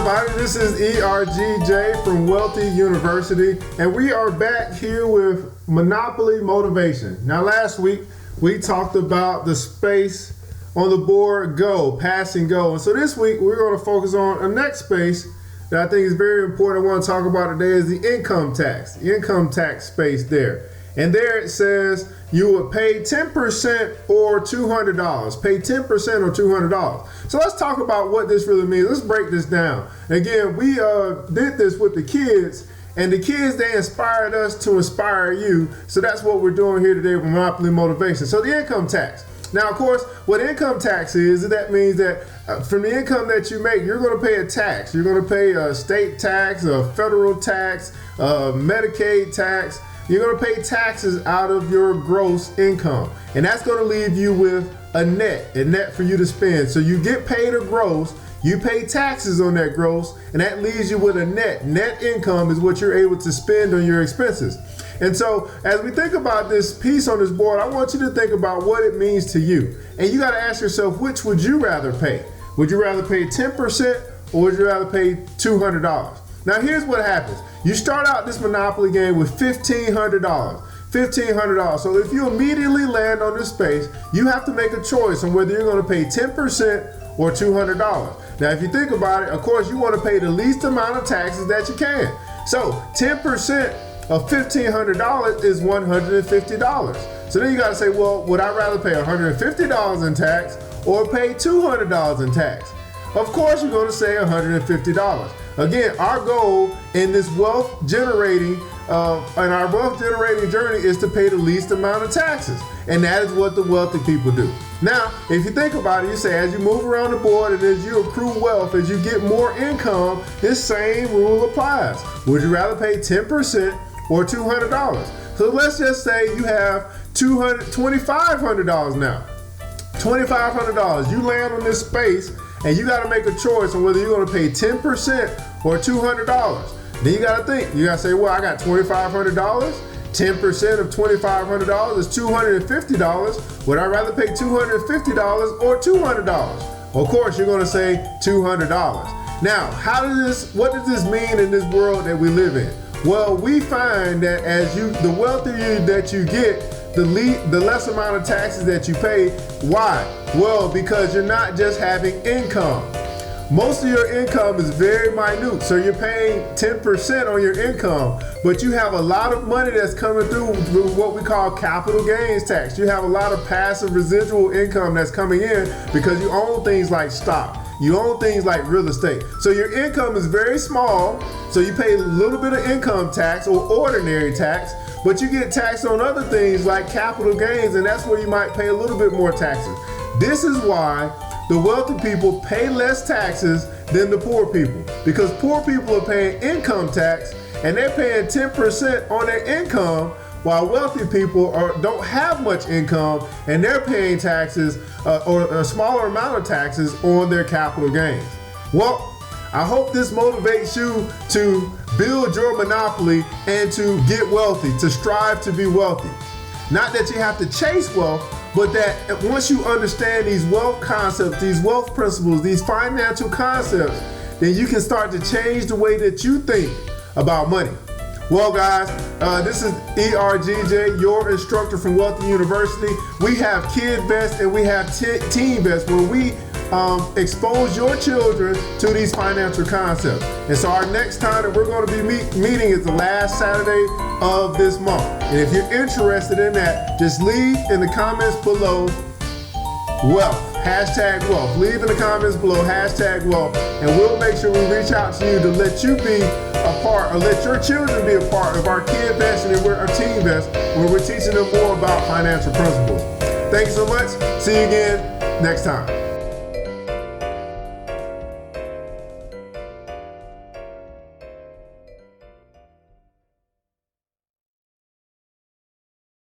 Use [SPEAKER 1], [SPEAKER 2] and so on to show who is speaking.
[SPEAKER 1] everybody. This is ERGJ from Wealthy University, and we are back here with Monopoly Motivation. Now, last week we talked about the space on the board go, pass and go. And so this week we're going to focus on a next space that I think is very important. I want to talk about today is the income tax, space there. And there it says you would pay 10% or $200. Pay 10% or $200. So let's talk about what this really means. Let's break this down. Again, we did this with the kids, and the kids, they inspired us to inspire you. So that's what we're doing here today with Monopoly Motivation. So the income tax. Now, of course, what income tax is, that means that from the income that you make, you're going to pay a tax. You're going to pay a state tax, a federal tax, a Medicaid tax. You're going to pay taxes out of your gross income. And that's going to leave you with a net for you to spend. So you get paid a gross, you pay taxes on that gross, and that leaves you with a net. Net income is what you're able to spend on your expenses. And so as we think about this piece on this board, I want you to think about what it means to you. And you got to ask yourself, which would you rather pay? Would you rather pay 10% or would you rather pay $200? Now here's what happens. You start out this Monopoly game with $1,500. $1,500. So if you immediately land on this space, you have to make a choice on whether you're going to pay 10% or $200. Now if you think about it, of course you want to pay the least amount of taxes that you can. So 10% of $1,500 is $150. So then you got to say, well, would I rather pay $150 in tax or pay $200 in tax? Of course you're going to say $150. Again, our goal in this wealth generating journey is to pay the least amount of taxes. And that is what the wealthy people do. Now, if you think about it, you say as you move around the board and as you accrue wealth, as you get more income, this same rule applies. Would you rather pay 10% or $200? So let's just say you have $2,500 now. $2,500. You land on this space and you got to make a choice on whether you're going to pay 10% or $200. Then you got to think. You got to say, well, I got $2,500. 10% of $2,500 is $250. Would I rather pay $250 or $200? Of course, you're going to say $200. Now, what does this mean in this world that we live in? Well, we find that the wealthier that you get, the less amount of taxes that you pay. Why? Well, because you're not just having income. Most of your income is very minute. So you're paying 10% on your income, but you have a lot of money that's coming through what we call capital gains tax. You have a lot of passive residual income that's coming in because you own things like stock. You own things like real estate. So your income is very small, so you pay a little bit of income tax or ordinary tax, but you get taxed on other things like capital gains, and that's where you might pay a little bit more taxes. This is why the wealthy people pay less taxes than the poor people, because poor people are paying income tax and they're paying 10% on their income, while wealthy people don't have much income and they're paying taxes or a smaller amount of taxes on their capital gains. Well, I hope this motivates you to build your monopoly and to get wealthy, to strive to be wealthy. Not that you have to chase wealth, but that once you understand these wealth concepts, these wealth principles, these financial concepts, then you can start to change the way that you think about money. Well, guys, this is ERGJ, your instructor from Wealthy University. We have KidVest and we have Teen Vest, where we expose your children to these financial concepts. And so our next time that we're going to be meeting is the last Saturday of this month. And if you're interested in that, just leave in the comments below wealth, #wealth. Leave in the comments below #wealth, and we'll make sure we reach out to you to let you be a part, or let your children be a part of our KidVest and our Teen Vest, where we're teaching them more about financial principles. Thank you so much. See you again next time.